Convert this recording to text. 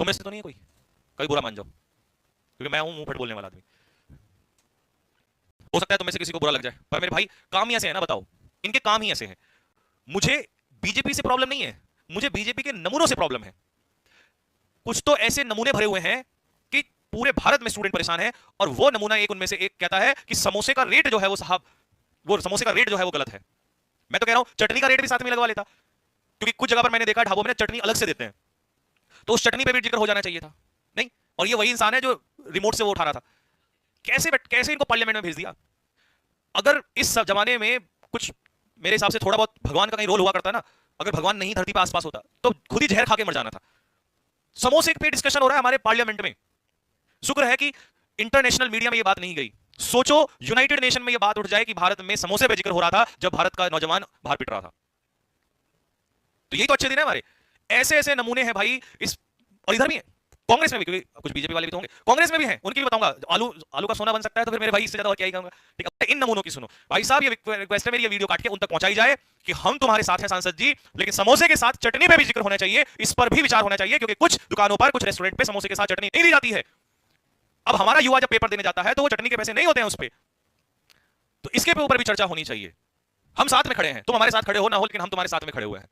में से तो नहीं है कोई, कभी बुरा मान जाओ, क्योंकि मैं हूं मुंह फट बोलने वाला आदमी। हो सकता है तुम में से किसी को बुरा लग जाए, पर मेरे भाई काम ही ऐसे है ना, बताओ, इनके काम ही ऐसे हैं। मुझे बीजेपी से प्रॉब्लम नहीं है, मुझे बीजेपी के नमूनों से प्रॉब्लम है। कुछ तो ऐसे नमूने भरे हुए हैं कि पूरे भारत में स्टूडेंट परेशान है, और वो नमूना एक उनमें से एक कहता है कि समोसे का रेट जो है वो साहब, वो समोसे का रेट जो है वो गलत है। मैं तो कह रहा हूं चटनी का रेट भी साथ में लगवा लेता, क्योंकि कुछ जगह पर मैंने देखा ढाबों में चटनी अलग से देते हैं, तो उस चटनी पे भी जिक्र हो जाना चाहिए था। नहीं, और ये वही इंसान है जो रिमोट से वो उठा रहा था। कैसे इनको पार्लियामेंट में भेज दिया। अगर इस जमाने में कुछ मेरे हिसाब से थोड़ा बहुत भगवान का कहीं रोल हुआ करता ना, अगर भगवान नहीं धरती पे आसपास होता तो खुद ही जहर खा के मर जाना था। समोसे पे डिस्कशन हो रहा है हमारे पार्लियामेंट में। शुक्र है कि इंटरनेशनल मीडिया में यह बात नहीं गई। सोचो यूनाइटेड नेशन में यह बात उठ जाए कि भारत में समोसे पे जिक्र हो रहा था जब भारत का नौजवान बाहर पिट रहा था। तो यही तो अच्छे दिन है हमारे। ऐसे ऐसे नमूने हैं भाई इस, और इधर भी है, कांग्रेस में भी, क्योंकि कुछ बीजेपी वाले भी तो होंगे, कांग्रेस में भी हैं, उनकी भी बताऊंगा। आलू आलू का सोना बन सकता है तो फिर मेरे भाई इससे ज्यादा और क्या ही कहूंगा। ठीक है, इन नमूनों की सुनो भाई साहब, ये रिक्वेस्ट है मेरी, ये वीडियो काट के उन तक पहुंचाई जाए कि हम तुम्हारे साथ हैं सांसद जी, लेकिन समोसे के साथ चटनी पे भी जिक्र होना चाहिए, इस पर भी विचार होना चाहिए, क्योंकि कुछ दुकानों पर, कुछ रेस्टोरेंट पे समोसे के साथ चटनी नहीं दी जाती है। अब हमारा युवा जब पेपर देने जाता है तो वो चटनी के पैसे नहीं होते हैं उस पर, तो इसके ऊपर भी चर्चा होनी चाहिए। हम साथ में खड़े हैं, तुम हमारे साथ खड़े हो ना हो, लेकिन हम तुम्हारे साथ में खड़े हुए हैं।